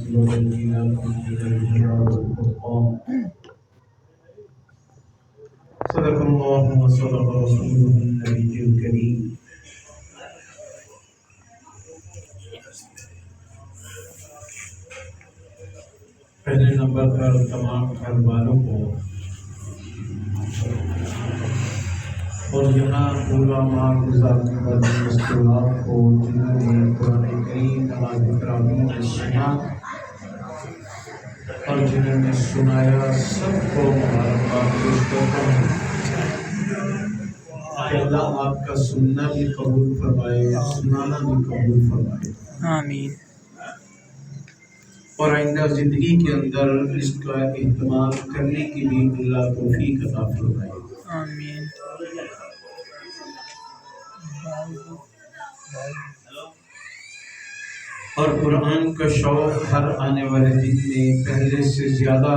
وبينات من الهدى والفرقان صدق الله وصدق رسوله النبي الكريم. پہلے نمبر پر تمام گھر والوں کو اور یہاں پورا ماہ گزارنے والے مستورات کو جنہوں نے قرآن کریم نماز تراویح میں سنا اور جنہوں نے سنایا سب کو مبارکباد پیش کرتا ہوں کہ اللہ آپ کا سننا بھی قبول فرمائے، سنانا بھی قبول فرمائے، آمین۔ اور آئندہ زندگی کے اندر اس کا اہتمام کرنے کی بھی اللہ توفیق عطا فرمائے، آمین۔ اور قرآن کا شوق ہر آنے والے دن میں پہلے سے زیادہ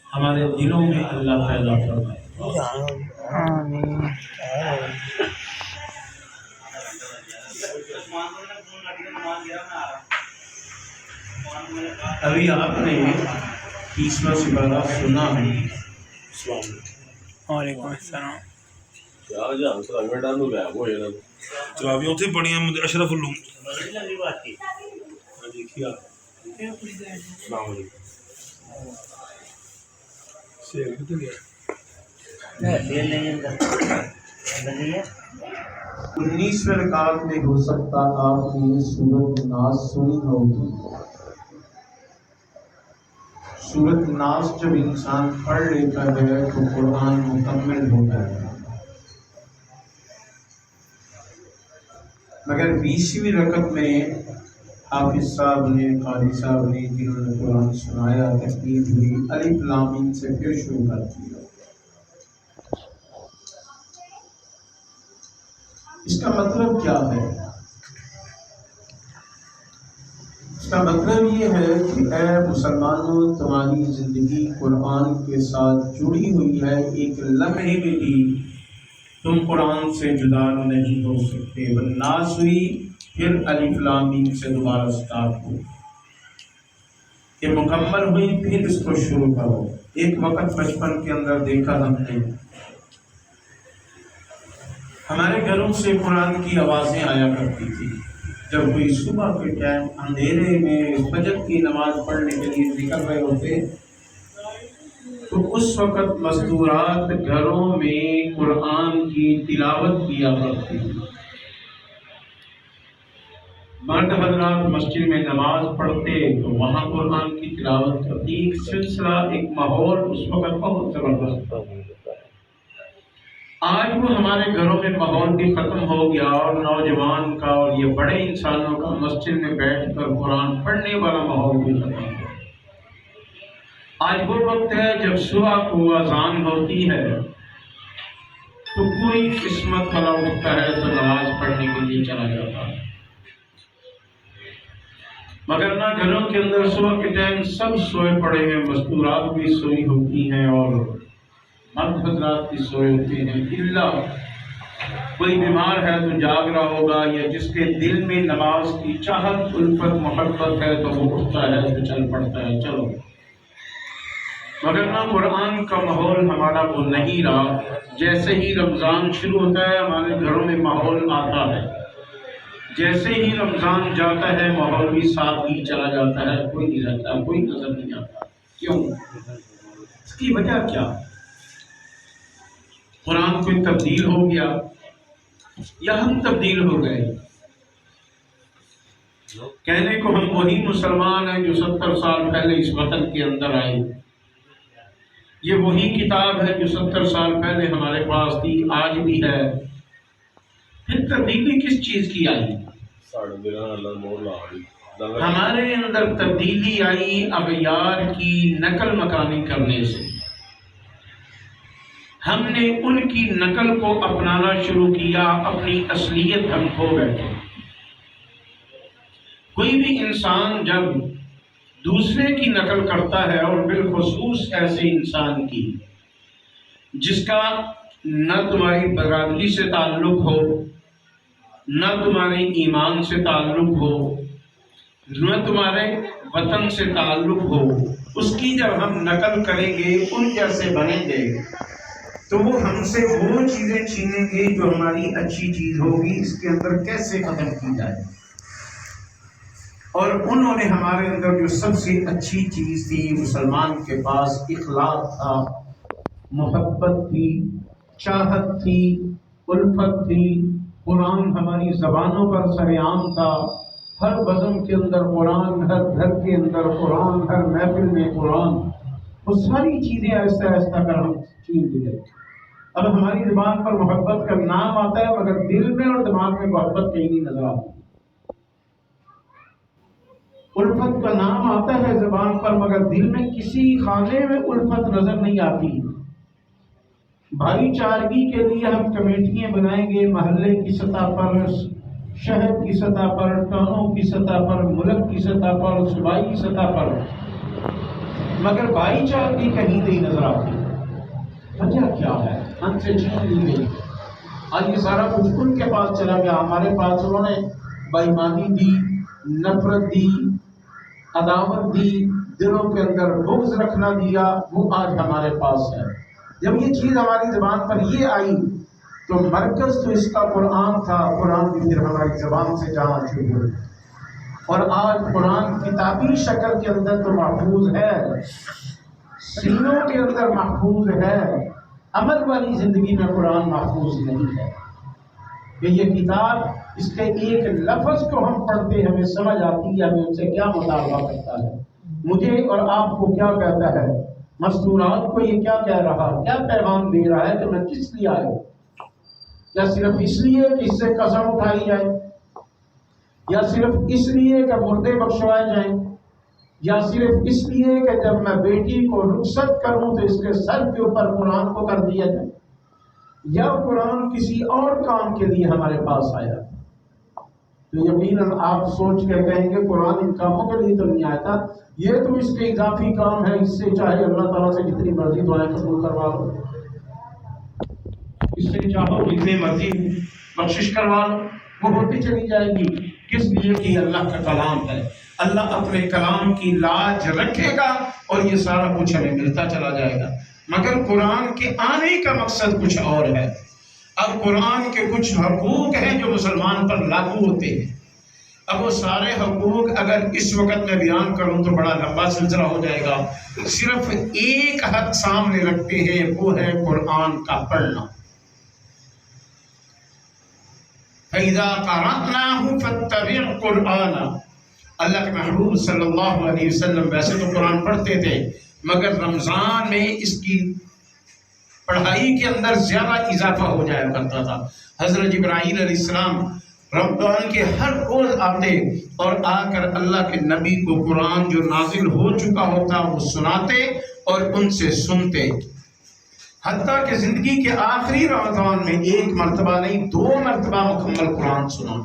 ہمارے دلوں میں اللہ پیدا فرمائے، آمین۔ ابھی آپ نے 30واں سپارہ سنا ہے۔ وعلیکم السلام۔ تراویح اتنے پڑھیاں اشرف العلوم۔ انیسویں رکعت میں ہو سکتا آپ نے یہ سورۃ ناس سنی ہوگی۔ سورۃ ناس جب انسان پڑھ لیتا ہے تو قرآن مکمل ہوتا ہے، مگر 20ویں رکعت میں حافظ صاحب نے، قاری صاحب نے جنہوں نے قرآن سنایا، تکبیر ہوئی، الف لام میم سے پھر شروع کر دیا۔ اس کا مطلب کیا ہے؟ اس کا مطلب یہ ہے کہ اے مسلمانوں، تمہاری زندگی قرآن کے ساتھ جڑی ہوئی ہے، ایک لمحے میں بھی تم قرآن سے جدا نہیں ہو سکتے۔ والناس ہوئی، پھر الف لام میم سے دوبارہ سٹارٹ ہو، یہ مکمل ہوئی، پھر اس کو شروع کرو۔ ایک وقت بچپن کے اندر دیکھا ہم نے، ہمارے گھروں سے قرآن کی آوازیں آیا کرتی تھی، جب کوئی صبح کے ٹائم اندھیرے میں فجر کی نماز پڑھنے کے لیے نکل رہے ہوتے تو اس وقت مستورات گھروں میں قرآن کی تلاوت کیا کرتی تھی۔ مرد حضرات مسجد میں نماز پڑھتے تو وہاں قرآن کی تلاوت کرتی، ایک سلسلہ، ایک ماحول اس وقت بہت زبردست تھا۔ آج وہ ہمارے گھروں میں ماحول بھی ختم ہو گیا، اور نوجوان کا اور یہ بڑے انسانوں کا مسجد میں بیٹھ کر قرآن پڑھنے والا ماحول بھی ختم ہو گیا۔ آج وہ وقت ہے جب صبح کو اذان ہوتی ہے تو کوئی قسمت والا اٹھتا ہے تو نماز پڑھنے کے لیے چلا جاتا ہے، مگر نہ گھروں کے اندر صبح کے ٹائم سب سوئے پڑے ہیں، مستورات بھی سوئی ہوتی ہیں اور مرد حضرات بھی سوئے ہوتے ہیں، الا کوئی بیمار ہے تو جاگ رہا ہوگا، یا جس کے دل میں نماز کی چاہت، الفت، محبت ہے تو وہ اٹھتا ہے تو چل پڑتا ہے، چلو۔ مگر نہ قرآن کا ماحول ہمارا وہ نہیں رہا۔ جیسے ہی رمضان شروع ہوتا ہے ہمارے گھروں میں ماحول آتا ہے، جیسے ہی رمضان جاتا ہے ماحول بھی ساتھ ہی چلا جاتا ہے، کوئی نہیں رہتا، کوئی نظر نہیں آتا۔ کیوں؟ اس کی وجہ کیا؟ قرآن کوئی تبدیل ہو گیا یا ہم تبدیل ہو گئے؟ کہنے کو ہم وہی مسلمان ہیں جو 70 سال پہلے اس وطن کے اندر آئے، یہ وہی کتاب ہے جو 70 سال پہلے ہمارے پاس تھی، آج بھی ہے، پھر تبدیلی کس چیز کی آئی؟ ہمارے اندر تبدیلی آئی اغیار کی نقل مکانی کرنے سے۔ ہم نے ان کی نقل کو اپنانا شروع کیا، اپنی اصلیت ہم کھو بیٹھے۔ کوئی بھی انسان جب دوسرے کی نقل کرتا ہے، اور بالخصوص ایسے انسان کی جس کا نہ تمہاری برادری سے تعلق ہو، نہ تمہارے ایمان سے تعلق ہو، نہ تمہارے وطن سے تعلق ہو، اس کی جب ہم نقل کریں گے، ان جیسے بنیں گے، تو وہ ہم سے وہ چیزیں چھینیں گے جو ہماری اچھی چیز ہوگی، اس کے اندر کیسے ختم کی جائے۔ اور انہوں نے ہمارے اندر جو سب سے اچھی چیز تھی، مسلمان کے پاس اخلاق تھا، محبت تھی، چاہت تھی، الفت تھی، قرآن ہماری زبانوں پر سرعام تھا، ہر بزم کے اندر قرآن، ہر گھر کے اندر قرآن، ہر محفل میں قرآن، وہ ساری چیزیں آہستہ آہستہ کر ہم چھین لیے۔ اب ہماری زبان پر محبت کا نام آتا ہے، مگر دل میں اور دماغ میں محبت کہیں نہیں نظر آتی۔ الفت کا نام آتا ہے زبان پر، مگر دل میں کسی خانے میں الفت نظر نہیں آتی۔ بھائی چارگی کے لیے ہم کمیٹیاں بنائیں گے، محلے کی سطح پر، شہر کی سطح پر، ٹاؤنوں کی سطح پر، ملک کی سطح پر، صوبائی کی سطح پر، مگر بھائی چارگی کہیں نہیں نظر آتی۔ وجہ کیا ہے؟ ہم سے چھین لی گئی۔ آج یہ سارا کچھ ان کے پاس چلا گیا، ہمارے پاس انہوں نے بےایمانی دی، نفرت دی، عداوت دی، دلوں کے اندر بغض رکھنا دیا، وہ آج ہمارے پاس ہے۔ جب یہ چیز ہماری زبان پر یہ آئی تو مرکز تو اس کا قرآن تھا، قرآن بھی پھر ہماری زبان سے جانا شروع ہوئی، اور آج قرآن کتابی شکل کے اندر تو محفوظ ہے، سینوں کے اندر محفوظ ہے، عمل والی زندگی میں قرآن محفوظ نہیں ہے۔ کہ یہ کتاب، اس کے ایک لفظ کو ہم پڑھتے ہمیں سمجھ آتی ہے، ہمیں ان سے کیا مطالبہ کرتا ہے، مجھے اور آپ کو کیا کہتا ہے، مستورات کو یہ کیا کہہ رہا ہے، کیا پیغام دے رہا ہے کہ میں کس لیے آیا ہوں؟ کیا صرف اس لیے کہ اس سے قسم اٹھائی جائے، یا صرف اس لیے کہ مردے بخشوائے جائیں، یا صرف اس لیے کہ جب میں بیٹی کو رخصت کروں تو اس کے سر کے اوپر قرآن کو کر دیا جائے، یا قرآن کسی اور کام کے لیے ہمارے پاس آیا؟ تو یقیناً آپ سوچ کے کہیں گے قرآن ان کاموں کے لیے تو نہیں آیا تھا، یہ تو اس کے اضافی کام ہے، اس سے چاہے اللہ تعالیٰ سے جتنی مرضی دعائیں قبول کروا لو، اس سے چاہو جتنی مرضی بخشش کروا لو، وہ ہوتی چلی جائے گی۔ کس لیے کہ یہ اللہ کا کلام ہے، اللہ اپنے کلام کی لاج رکھے گا اور یہ سارا کچھ ہمیں ملتا چلا جائے گا۔ مگر قرآن کے آنے کا مقصد کچھ اور ہے۔ اب قرآن کے کچھ حقوق ہیں جو مسلمان پر لاگو ہوتے ہیں۔ اب وہ سارے حقوق اگر اس وقت میں بیان کروں تو بڑا لمبا سلسلہ ہو جائے گا۔ صرف ایک حق سامنے رکھتے ہیں، وہ ہے قرآن کا پڑھنا۔ فَإِذَا قَرَأْنَاهُ فَاتَّبِعْ قُرْآنَهُ۔ اللہ کے محبوب صلی اللہ علیہ وسلم ویسے تو قرآن پڑھتے تھے، مگر رمضان میں اس کی پڑھائی کے اندر زیادہ اضافہ ہو جایا کرتا تھا۔ حضرت جبرائیل علیہ السلام رمضان کے ہر روز آتے اور آ کر اللہ کے نبی کو قرآن جو نازل ہو چکا ہوتا وہ سناتے اور ان سے سنتے، حتیٰ کہ زندگی کے آخری رمضان میں ایک مرتبہ نہیں 2 مرتبہ مکمل قرآن سنا۔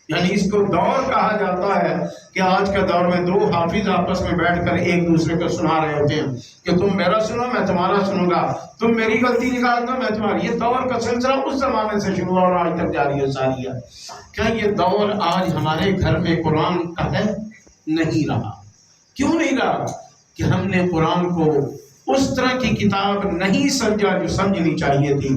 یعنی اس کو دور کہا جاتا ہے کہ آج کا دور میں 2 حافظ آپس میں بیٹھ کر ایک دوسرے کو سنا رہے ہوتے ہیں کہ تم میرا سنو میں تمہارا سنوں گا، تم میری غلطی نکال دو میں تمہاری۔ یہ دور کا سلسلہ اس زمانے سے شروع اور آج تک جاری ہے ساری ہے۔ کیا یہ دور آج ہمارے گھر میں قرآن کا ہے؟ نہیں رہا۔ کیوں نہیں رہا؟ کہ ہم نے قرآن کو اس طرح کی کتاب نہیں سمجھا جو سمجھنی چاہیے تھی،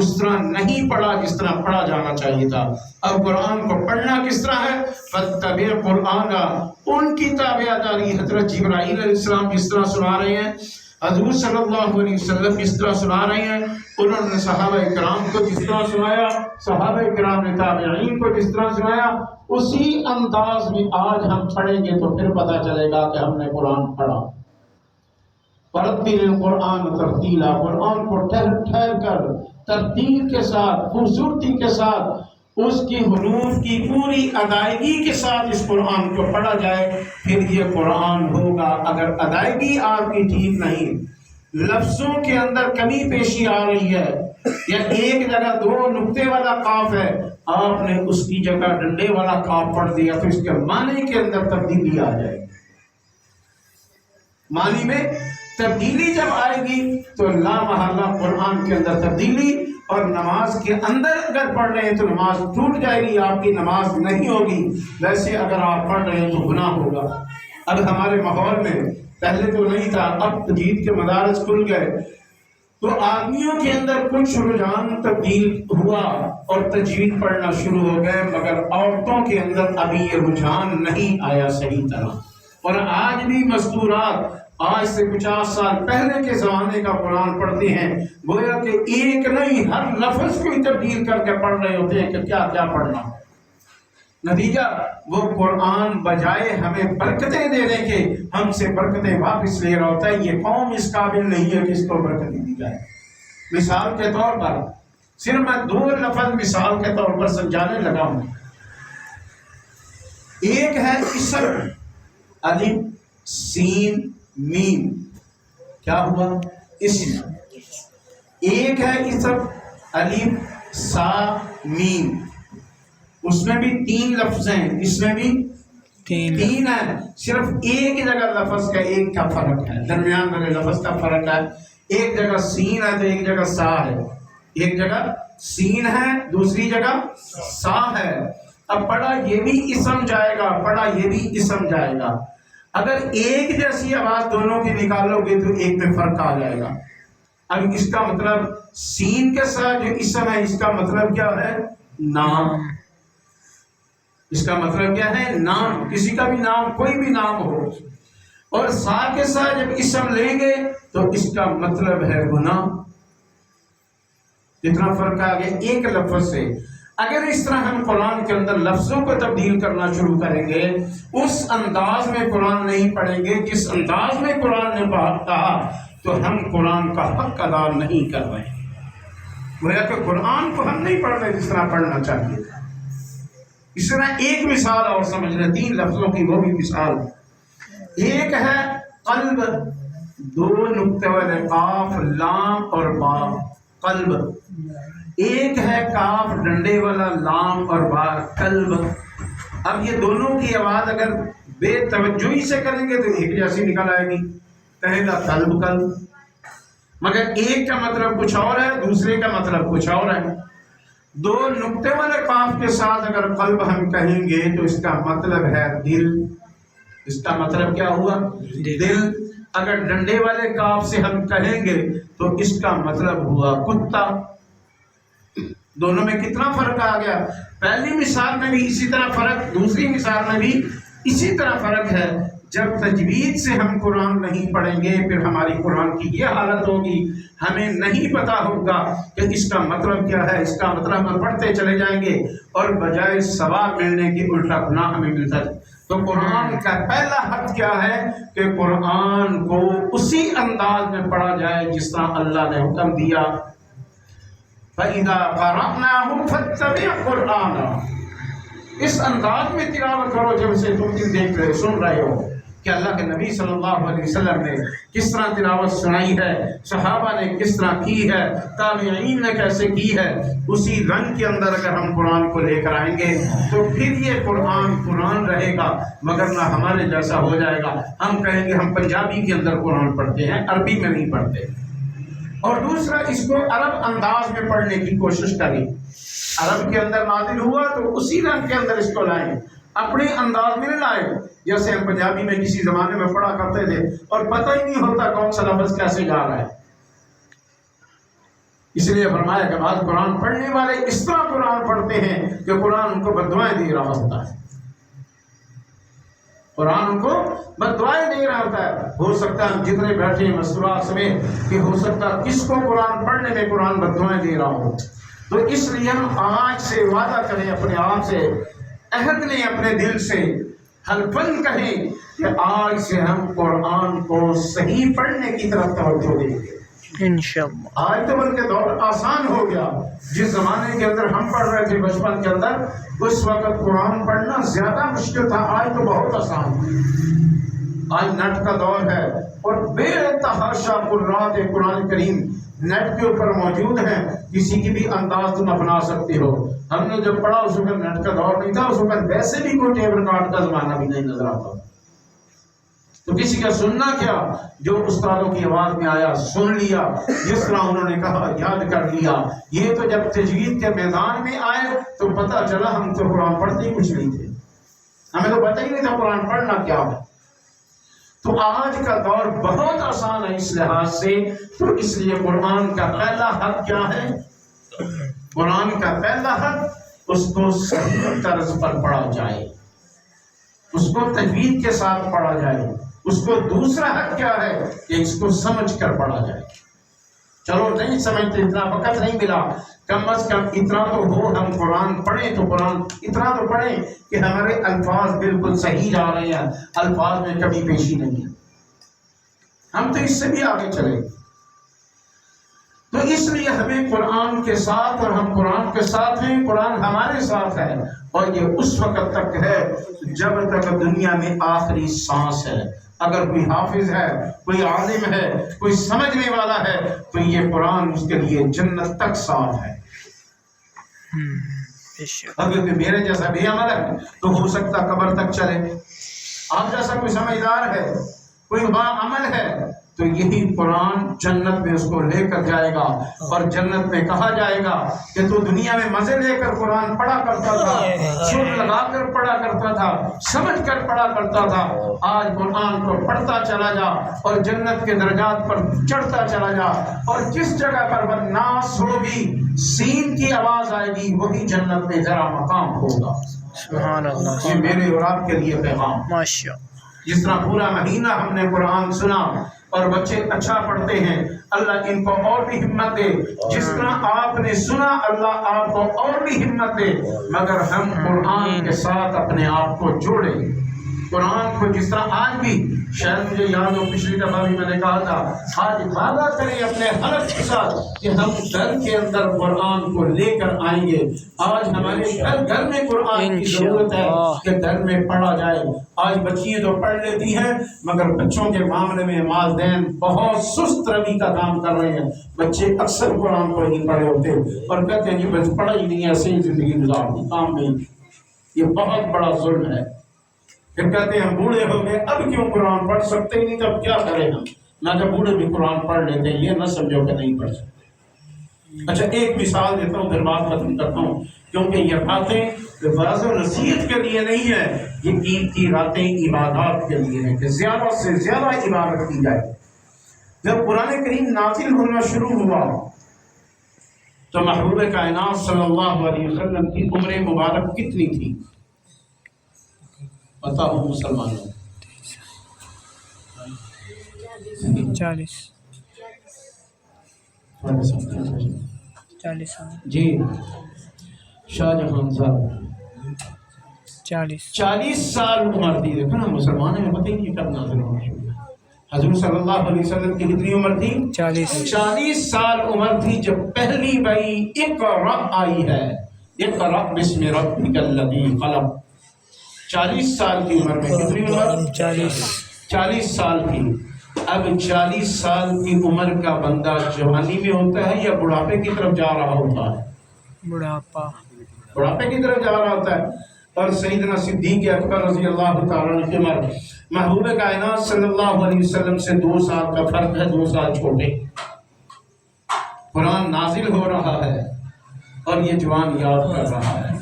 اس طرح نہیں پڑھا جس طرح پڑھا جانا چاہیے تھا۔ اب قرآن کو پڑھنا کس طرح ہے؟ فَاتَّبِعْ قُرْآنَ، ان کی تابعداری حضرت جبرائیل علیہ السلام جس طرح سنا رہے ہیں، حضور صلی اللہ علیہ وسلم جس طرح سنا رہے ہیں، انہوں نے صحابہ کرام کو جس طرح سنایا، صحابہ کرام نے تابعین کو جس طرح سنایا، اسی انداز میں آج ہم پڑھیں گے تو پھر پتہ چلے گا کہ ہم نے قرآن پڑھا۔ ترتیل قرآن ترتیلا، قرآن کو ٹھہر کر ترتیل کے ساتھ، خوبصورتی کے ساتھ، اس کی حروف کی پوری ادائیگی کے ساتھ اس قرآن کو پڑھا جائے، پھر یہ قرآن ہوگا۔ اگر ادائیگی آپ کی ٹھیک نہیں، لفظوں کے اندر کمی پیشی آ رہی ہے، یا ایک جگہ 2 نقطے والا قاف ہے، آپ نے اس کی جگہ ڈنڈے والا قاف پڑھ دیا تو اس کے معنی کے اندر تبدیلی آ جائے گی۔ معنی میں تبدیلی جب آئے گی تو لا محالہ قرآن کے اندر تبدیلی اور نماز کے اندر اگر پڑھ رہے ہیں تو نماز ٹوٹ جائے گی، آپ کی نماز نہیں ہوگی۔ ویسے اگر آپ پڑھ رہے ہیں تو گناہ ہوگا۔ اب ہمارے ماحول میں پہلے تو نہیں تھا، اب تجوید کے مدارس کھل گئے تو آدمیوں کے اندر کچھ رجحان تبدیل ہوا اور تجوید پڑھنا شروع ہو گئے، مگر عورتوں کے اندر ابھی یہ رجحان نہیں آیا صحیح طرح۔ اور آج بھی مستورات آج سے 50 سال پہلے کے زمانے کا قرآن پڑھتے ہیں، گویا کہ ایک نہیں ہر لفظ کو تبدیل کر کے پڑھ رہے ہوتے ہیں کہ کیا کیا پڑھنا۔ نتیجہ وہ قرآن بجائے ہمیں برکتیں دینے کے ہم سے برکتیں واپس لے رہا ہوتا ہے۔ یہ قوم اس قابل نہیں ہے کہ اس کو برکتیں دی جائے۔ مثال کے طور پر صرف میں 2 لفظ مثال کے طور پر سمجھانے لگا ہوں۔ ایک ہے اسم، الف سین میم، کیا ہوا؟ اسم۔ ایک ہے اسم الف سا میم، اس میں بھی 3 لفظ ہیں، اس میں بھی 3 ہیں، صرف ایک جگہ لفظ کا ایک کا فرق ہے، درمیان والے لفظ کا فرق ہے۔ ایک جگہ سین ہے تو ایک جگہ سا ہے، ایک جگہ سین ہے دوسری جگہ سا ہے۔ اب پڑھا یہ بھی اسم جائے گا، پڑھا یہ بھی اسم جائے گا۔ اگر ایک جیسی آواز دونوں کی نکالو گے تو ایک میں فرق آ جائے گا۔ اب اس کا مطلب سین کے ساتھ جو اسم ہے اس کا مطلب کیا ہے؟ نام۔ اس کا مطلب کیا ہے؟ نام، کسی کا بھی نام، کوئی بھی نام ہو۔ اور سا کے ساتھ جب اسم لیں گے تو اس کا مطلب ہے گناہ۔ کتنا فرق آ گیا ایک لفظ سے۔ اگر اس طرح ہم قرآن کے اندر لفظوں کو تبدیل کرنا شروع کریں گے، اس انداز میں قرآن نہیں پڑھیں گے جس انداز میں قرآن نے کہا، تو ہم قرآن کا حق ادا نہیں کر رہے ہیں۔ گویا کہ قرآن کو ہم نہیں پڑھ رہے جس طرح پڑھنا چاہیے تھا۔ اس طرح ایک مثال اور سمجھ لیں، 3 لفظوں کی وہ بھی مثال۔ ایک ہے قلب، 2 نقطے والے قاف لام اور با، قلب۔ ایک ہے کاف ڈنڈے والا لام اور با، قلب۔ اب یہ دونوں کی آواز اگر بے توجہی سے کریں گے تو ایک جیسی نکل آئے گی، کہے گا قلب قلب، مگر ایک کا مطلب کچھ اور ہے دوسرے کا مطلب کچھ اور ہے۔ 2 نقطے والے قاف کے ساتھ اگر قلب ہم کہیں گے تو اس کا مطلب ہے دل۔ اس کا مطلب کیا ہوا؟ دل۔ اگر ڈنڈے والے کاف سے ہم کہیں گے تو اس کا مطلب ہوا کتا۔ دونوں میں کتنا فرق آ گیا؟ پہلی مثال میں بھی اسی طرح فرق، دوسری مثال میں بھی اسی طرح فرق ہے۔ جب تجوید سے ہم قرآن نہیں پڑھیں گے پھر ہماری قرآن کی یہ حالت ہوگی، ہمیں نہیں پتا ہوگا کہ اس کا مطلب کیا ہے، اس کا مطلب ہم پڑھتے چلے جائیں گے اور بجائے ثواب ملنے کی الٹا گناہ ہمیں ملتا ہے۔ تو قرآن کا پہلا حق کیا ہے کہ قرآن کو اسی انداز میں پڑھا جائے جس طرح اللہ نے حکم دیا، فَإِذَا قَرَأْنَاهُ فَاتَّبِعْ قُرْآنَهُ۔ اس انداز میں تلاوت کرو جب سے تم دیکھ رہے سن رہے ہو کہ اللہ کے نبی صلی اللہ علیہ وسلم نے کس طرح تلاوت سنائی ہے، صحابہ نے کس طرح کی ہے، تابعین نے کیسے کی ہے۔ اسی رنگ کے اندر اگر ہم قرآن کو لے کر آئیں گے تو پھر یہ قرآن رہے گا، مگر نہ ہمارے جیسا ہو جائے گا۔ ہم کہیں گے ہم پنجابی کے اندر قرآن پڑھتے ہیں، عربی میں نہیں پڑھتے۔ اور دوسرا، اس کو عرب انداز میں پڑھنے کی کوشش کریں۔ عرب کے اندر نازل ہوا تو اسی رنگ کے اندر اس کو لائیں، اپنے انداز میں نہ لائیں جیسے ہم پنجابی میں کسی زمانے میں پڑھا کرتے تھے اور پتہ ہی نہیں ہوتا کون سا لفظ کیسے جا رہا ہے۔ اس لیے فرمایا کہ بعض قرآن پڑھنے والے اس طرح قرآن پڑھتے ہیں کہ قرآن ان کو بددعائیں دے رہا ہوتا ہے، قرآن ان کو بددعائیں دے رہا ہوتا ہے۔ ہو سکتا ہے جتنے بیٹھے ہیں مستورات سمیت کہ ہو سکتا ہے کس کو قرآن پڑھنے میں قرآن بددعائیں دے رہا ہو۔ تو اس لیے ہم آج سے وعدہ کریں، اپنے آپ سے عہد لیں، اپنے دل سے حلفاً کہیں کہ آج سے ہم قرآن کو صحیح پڑھنے کی طرف توجہ دیں گے انشاءاللہ۔ آج تو بلکہ دور آسان ہو گیا۔ جس زمانے کے اندر ہم پڑھ رہے تھے بچپن کے اندر، اس وقت قرآن پڑھنا زیادہ مشکل تھا، آج تو بہت آسان ہے۔ آج نیٹ کا دور ہے اور بے تحاشا قرآن قرآن کریم نیٹ کے اوپر موجود ہیں، کسی کی بھی انداز تم اپنا سکتے ہو۔ ہم نے جب پڑھا اس وقت نیٹ کا دور نہیں تھا، اس وقت ویسے بھی کوئی ٹیپ ریکارڈ کا زمانہ بھی نہیں نظر آتا۔ تو کسی کا سننا کیا، جو استادوں کی آواز میں آیا سن لیا، جس طرح انہوں نے کہا یاد کر لیا۔ یہ تو جب تجوید کے میدان میں آئے تو پتہ چلا ہم تو قرآن پڑھتے ہی کچھ نہیں تھے، ہمیں تو پتہ ہی نہیں تھا قرآن پڑھنا کیا ہے۔ تو آج کا دور بہت آسان ہے اس لحاظ سے، تو اس لیے قرآن کا پہلا حق کیا ہے؟ قرآن کا پہلا حق اس کو صحیح طرز پر پڑھا جائے، اس کو تجوید کے ساتھ پڑھا جائے۔ اس کو دوسرا حق کیا ہے کہ اس کو سمجھ کر پڑھا جائے۔ چلو نہیں سمجھتے، اتنا وقت نہیں ملا، کم از کم اتنا تو ہو ہم قرآن پڑھیں تو قرآن اتنا تو پڑھیں کہ ہمارے الفاظ بالکل صحیح جا رہے ہیں، الفاظ میں کمی پیشی نہیں ہے۔ ہم تو اس سے بھی آگے چلے، تو اس لیے ہمیں قرآن کے ساتھ، اور ہم قرآن کے ساتھ ہیں، قرآن ہمارے ساتھ ہے، اور یہ اس وقت تک ہے جب تک دنیا میں آخری سانس ہے۔ اگر کوئی حافظ ہے، کوئی عالم ہے، کوئی سمجھنے والا ہے، تو یہ قرآن اس کے لیے جنت تک ساتھ ہے۔ اگر کوئی میرے جیسا بے عمل ہے تو ہو سکتا قبر تک چلے، آپ جیسا کوئی سمجھدار ہے، کوئی با عمل ہے، تو یہی قرآن جنت میں اس کو لے کر جائے گا، اور جنت میں کہا جائے گا کہ تو دنیا میں مزے لے کر قرآن پڑھا کرتا تھا، سر لگا کر پڑھا کرتا تھا، سمجھ کر پڑھا کرتا تھا، آج قرآن کو پڑھتا چلا جا اور جنت کے درجات پر چڑھتا چلا جا، اور جس جگہ پر والناس ہوگی، سین کی آواز آئے گی، وہی جنت میں ذرا مقام ہوگا۔ سبحان اللہ، یہ میرے اور آپ کے لیے پیغام۔ ماشاء جس طرح پورا مہینہ ہم نے قرآن سنا اور بچے اچھا پڑھتے ہیں، اللہ ان کو اور بھی ہمت دے۔ جس طرح آپ نے سنا، اللہ آپ کو اور بھی ہمت دے، مگر ہم قرآن کے ساتھ اپنے آپ کو جوڑیں۔ قرآن کو جس طرح آج بھی، شاید مجھے یاد ہو پچھلی دفعہ بھی میں نے کہا تھا، آج وعدہ کریں اپنے حلق کے ساتھ کہ ہم گھر کے اندر قرآن کو لے کر آئیں گے۔ آج ہمارے گھر میں قرآن کی ضرورت ہے کہ گھر میں پڑھا جائے۔ آج بچیاں تو پڑھ لیتی ہیں، مگر بچوں کے معاملے میں والدین بہت سست روی کا کام کر رہے ہیں۔ بچے اکثر قرآن کو نہیں پڑھے ہوتے اور کہتے ہیں جی بس پڑھا ہی نہیں ہے، ایسے ہی زندگی گزار دی، کام نہیں۔ یہ بہت بڑا ظلم ہے۔ پھر کہتے ہیں ہم بوڑھے ہو گئے، اب کیوں قرآن پڑھ سکتے ہی نہیں، تو اب کیا کریں ہم؟ نہ جب بوڑھے بھی قرآن پڑھ لیتے ہیں، یہ نہ سمجھو کہ نہیں پڑھ سکتے۔ اچھا ایک مثال دیتا ہوں، پھر بات ختم کرتا ہوں، کیونکہ یہ باتیں وعظ و نصیحت کے لیے نہیں ہے، یہ قیمتی راتیں عبادات کے لیے ہیں کہ زیادہ سے زیادہ عبادت کی جائے۔ جب قرآن کریم نازل ہونا شروع ہوا تو محبوب کائنات صلی اللہ علیہ وسلم کی عمر مبارک کتنی تھی؟ پتہ ہو مسلمانوں؟ 40 سال، جی شاہ جہاں صاحب 40 سال عمر تھی۔ دیکھو نا مسلمانوں میں پتہ ہی نہیں کب نازل ہونا شروع ہوا۔ حضور صلی اللہ علیہ وسلم کی کتنی عمر تھی؟ 40 سال عمر تھی جب پہلی باری اقرأ آئی ہے، اقرأ بسم ربک الذی خلق۔ 40 سال کی عمر میں، کتنی عمر؟ 40 سال کی۔ اب 40 سال کی عمر کا بندہ جوانی میں ہوتا ہے یا بڑھاپے کی طرف جا رہا ہوتا ہے؟ بڑھاپے کی طرف جا رہا ہوتا ہے۔ اور سیدنا صدیق اکبر رضی اللہ تعالیٰ عنہ کی عمر محبوب کائنات صلی اللہ علیہ وسلم سے 2 سال کا فرق ہے، 2 سال چھوٹے۔ قرآن نازل ہو رہا ہے اور یہ جوان یاد کر رہا ہے۔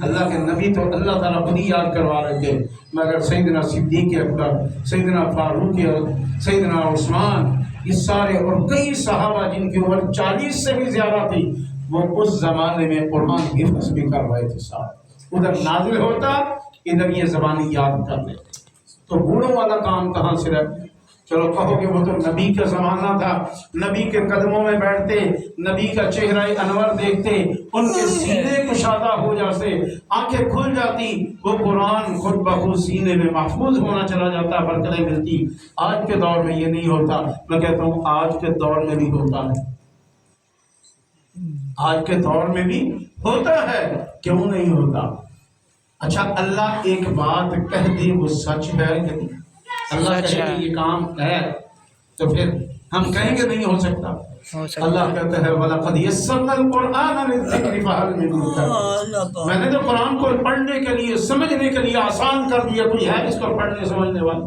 اللہ کے نبی تو اللہ تعالیٰ خود ہی یاد کروا رہے تھے، مگر سیدنا صدیق اکبر، سیدنا فاروق، سیدنا عثمان، یہ سارے اور کئی صحابہ جن کی عمر 40 سے بھی زیادہ تھی، وہ اس زمانے میں قرآن حفظ بھی کر رہے تھے۔ صاحب ادھر نازل ہوتا، ادھر یہ زبانی یاد کر لیتے، تو بوڑھوں والا کام کہاں سے رہتا؟ چلو کہو کہ وہ تو نبی کا زمانہ تھا، نبی کے قدموں میں بیٹھتے، نبی کا چہرہ انور دیکھتے، ان کے سینے کشادہ ہو جاتے، آنکھیں کھل جاتی، وہ قرآن خود بخود سینے میں محفوظ ہونا چلا جاتا، برکتیں ملتی۔ آج کے دور میں یہ نہیں ہوتا۔ میں کہتا ہوں آج کے دور میں بھی ہوتا ہے، آج کے دور میں بھی ہوتا ہے، کیوں نہیں ہوتا؟ اچھا اللہ ایک بات کہہ دی وہ سچ ہے کہ نہیں؟ اللہ کہے کہ یہ کام ہے تو پھر ہم کہیں گے نہیں ہو سکتا۔ اللہ کہتا ہے وَلَقَدْ يَسَّرْنَا الْقُرْآنَ لِلذِّكْرِ فَهَلْ مِن مُدَّكِرٍ۔ میں نے تو قرآن کو پڑھنے کے لیے، سمجھنے کے لیے آسان کر دیا، کوئی ہے اس کو پڑھنے سمجھنے والا؟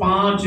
5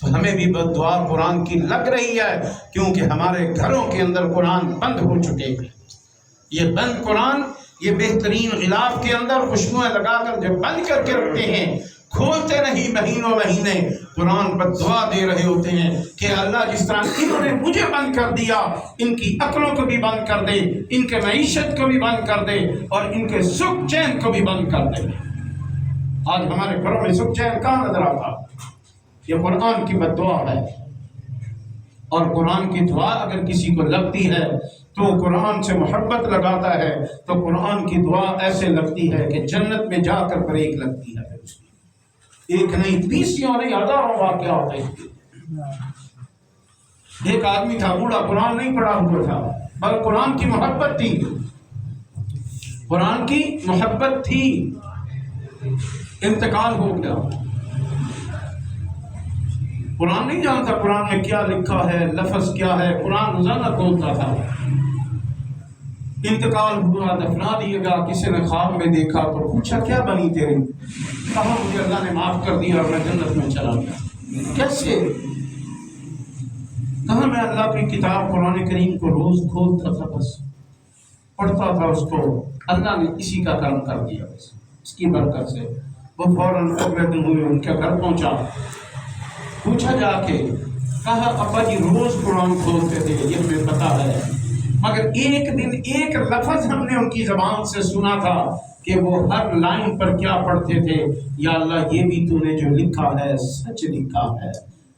تو ہمیں بھی بد دعا قرآن کی لگ رہی ہے، کیونکہ ہمارے گھروں کے اندر قرآن بند ہو چکے ہیں۔ یہ بند قرآن، یہ بہترین غلاف کے اندر خوشبوئیں لگا کر جو بند کر کے رکھتے ہیں، کھولتے نہیں مہینوں مہینے، قرآن پر دعا دے رہے ہوتے ہیں کہ اللہ جس طرح انہوں نے مجھے بند کر دیا، ان کی عقلوں کو بھی بند کر دے، ان کے معیشت کو بھی بند کر دے، اور ان کے سکھ چین کو بھی بند کر دے۔ آج ہمارے گھروں میں سکھ چین کہاں نظر آتا؟ یہ قرآن کی بد دعا ہے۔ اور قرآن کی دعا اگر کسی کو لگتی ہے تو قرآن سے محبت لگاتا ہے، تو قرآن کی دعا ایسے لگتی ہے کہ جنت میں جا کر بریک لگتی ہے۔ ایک نہیں، 20 نہیں، ہزاروں واقعہ ہوتے ہیں۔ ایک آدمی تھا بوڑھا، قرآن نہیں پڑھا ہوا تھا، بل قرآن کی محبت تھی، قرآن کی محبت تھی، انتقال ہو گیا۔ قرآن نہیں جانتا قرآن میں کیا لکھا ہے، لفظ کیا ہے، قرآن روزانہ کھولتا تھا۔ انتقال ہوا، دفنا دیا گیا، کسی نے خواب میں دیکھا تو پوچھا کیا بنی تیری؟ کہا مجھے اللہ نے معاف کر دیا اور میں جنت میں چلا گیا۔ کیسے؟ کہا میں اللہ کی کتاب قرآن کریم کو روز کھولتا تھا، بس پڑھتا تھا اس کو، اللہ نے اسی کا کرم کر دیا، بس اس کی برکت سے۔ وہ فوراً اگلے دن ہوئے ان کے گھر پہنچا، پوچھا جا کے، کہا ابا جی روز قرآن کھولتے تھے، یہ ہمیں پتا ہے، مگر ایک دن ایک لفظ ہم نے ان کی زبان سے سنا تھا کہ وہ ہر لائن پر کیا پڑھتے تھے، یا اللہ یہ بھی تو نے جو لکھا ہے سچ لکھا ہے،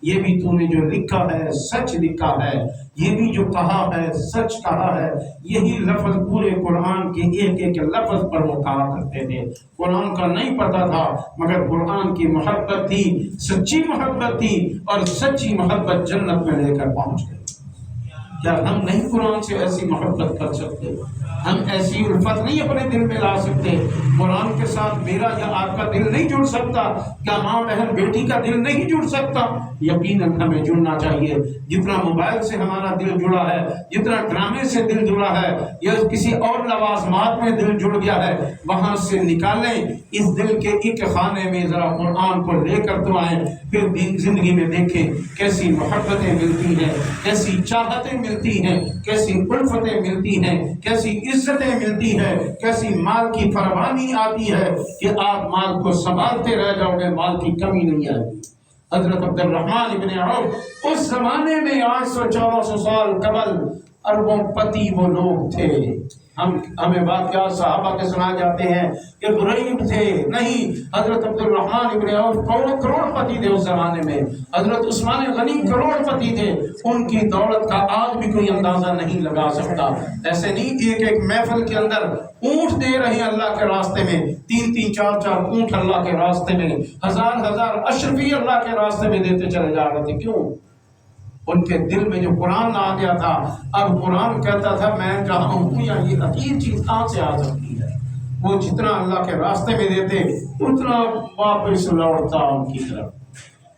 یہ بھی تو نے جو لکھا ہے سچ لکھا ہے، یہ بھی جو کہا ہے سچ کہا ہے۔ یہی لفظ پورے قرآن کے ایک ایک لفظ پر وہ کہا کرتے تھے۔ قرآن کا نہیں پتا تھا، مگر قرآن کی محبت تھی، سچی محبت تھی، اور سچی محبت جنت میں لے کر پہنچ گئی۔ کیا ہم نہیں قرآن سے ایسی محبت کر سکتے؟ ہم ایسی الفت نہیں اپنے دل میں لا سکتے؟ قرآن کے ساتھ میرا یا آپ کا دل نہیں جڑ سکتا؟ کیا ماں بہن بیٹی کا دل نہیں جڑ سکتا؟ یقیناً ہمیں جڑنا چاہیے۔ جتنا موبائل سے ہمارا دل جڑا ہے، جتنا ڈرامے سے دل جڑا ہے، یا کسی اور لوازمات میں دل جڑ گیا ہے، وہاں سے نکالیں، اس دل کے ایک خانے میں ذرا قرآن کو لے کر تو آئیں، پھر زندگی میں دیکھیں کیسی محبتیں ملتی ہیں، کیسی چاہتیں ملتی ہیں، کیسی الفتیں ملتی ہیں، کیسی عزتیں ملتی ہیں، کیسی مال کی فراوانی آتی ہے کہ آپ مال کو سنبھالتے رہ جاؤ گے، مال کی کمی نہیں آئے گی۔ حضرت عبد الرحمن ابن عوف اس زمانے میں 800-1400 سال قبل اربوں پتی وہ لوگ تھے۔ ہمیں واقعات صحابہ کے سنائے جاتے ہیں کہ غریب تھے، نہیں، حضرت عبد الرحمن ابن عوف کروڑ پتی تھے اس زمانے میں، حضرت عثمان غنی کروڑ پتی تھے، ان کی دولت کا آج بھی کوئی اندازہ نہیں لگا سکتا۔ ایسے نہیں ایک ایک محفل کے اندر اونٹ دے رہے ہیں اللہ کے راستے میں، 3-3 4-4 اونٹ اللہ کے راستے میں، ہزار اشرفی اللہ کے راستے میں دیتے چلے جا رہے تھے۔ کیوں؟ ان کے دل میں جو قرآن آ گیا تھا۔ اب قرآن کہتا تھا میں جہاں ہوں، یا یہ حقیر چیز کہاں سے آ سکتی ہے؟ وہ جتنا اللہ کے راستے میں دیتے اتنا واپس لوٹتا ان کی طرف۔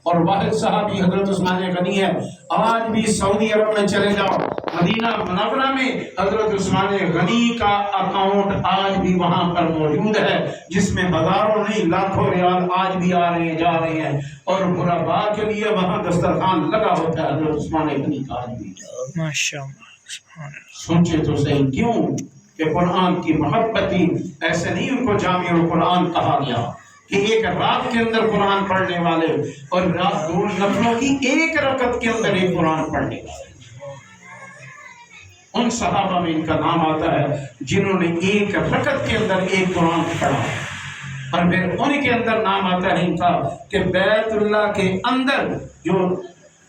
اور واحد صحابی حضرت عثمان غنی ہے۔ آج بھی سعودی عرب میں چلے جاؤ، مدینہ منورہ میں حضرت عثمان غنی کا اکاؤنٹ آج بھی وہاں پر موجود ہے، جس میں ہزاروں نہیں لاکھوں ریال آج بھی آ رہے ہیں، جا رہے ہیں، اور غرباء کے لیے وہاں دسترخوان لگا ہوتا ہے حضرت عثمان غنی کا آج بھی۔ ماشاءاللہ، سوچے تو صحیح، کیوں کہ قرآن کی محبت تھی۔ ایسے نہیں ان کو جامع القرآن کہا گیا کہ ایک رات کے اندر قرآن پڑھنے والے، اور رات 2 نفلوں کی ایک رکعت کے اندر ایک قرآن پڑھنے والے۔ ان صحابہ میں ان کا نام آتا ہے جنہوں نے ایک رکعت کے اندر ایک قرآن پڑھا، اور پھر ان کے اندر نام آتا ہے ان کا کہ بیت اللہ کے اندر جو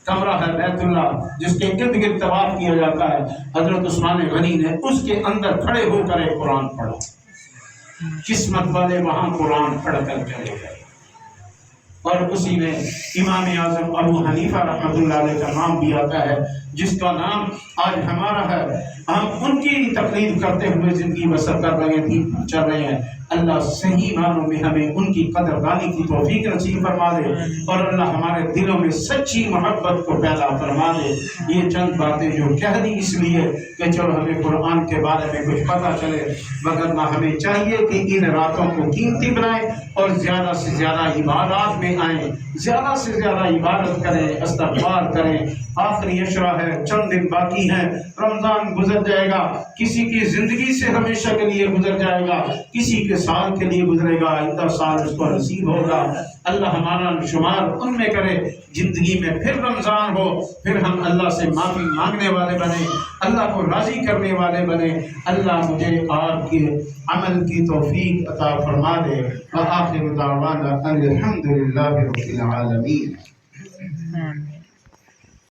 کمرہ ہے بیت اللہ جس کے ارد گرد طواف کیا جاتا ہے، حضرت عثمان غنی نے اس کے اندر کھڑے ہو کر ایک قرآن پڑھا۔ قسمت والے وہاں قرآن پڑھ کر چلے گئے۔ اور اسی میں امام اعظم ابو حنیفہ رحمۃ اللہ علیہ کا نام بھی آتا ہے، جس کا نام آج ہمارا ہے۔ ہم ان کی تقلید کرتے ہوئے زندگی بسر کر رہے ہیں، چل رہے ہیں، اللہ صحیح معنوں میں ہمیں ان کی قدردانی کی توفیق نصیب فرما دے اور اللہ ہمارے دلوں میں سچی محبت کو پیدا فرما دے۔ یہ چند باتیں جو کہہ دی اس لیے کہ چلو ہمیں قرآن کے بارے میں کچھ پتہ چلے، مگر ہمیں چاہیے کہ ان راتوں کو قیمتی بنائیں اور زیادہ سے زیادہ عبادات میں آئیں، زیادہ سے زیادہ عبادت کریں، استغفار کریں۔ آخری عشرہ ہے، چند دن باقی ہیں، رمضان گزر جائے گا، کسی کی زندگی سے ہمیشہ کے لیے گزر جائے گا، کسی کے سال کے لیے گزرے گا، آئندہ سال اس کو نصیب ہوگا۔ اللہ ہمارا شمار ان میں کرے، زندگی میں پھر رمضان ہو، پھر ہم اللہ سے معافی مانگنے والے بنے، اللہ کو راضی کرنے والے بنے۔ اللہ مجھے آپ کے عمل کی توفیق عطا فرما دے۔ وآخر دعوانا ان الحمد للہ رب العالمین۔ آمین۔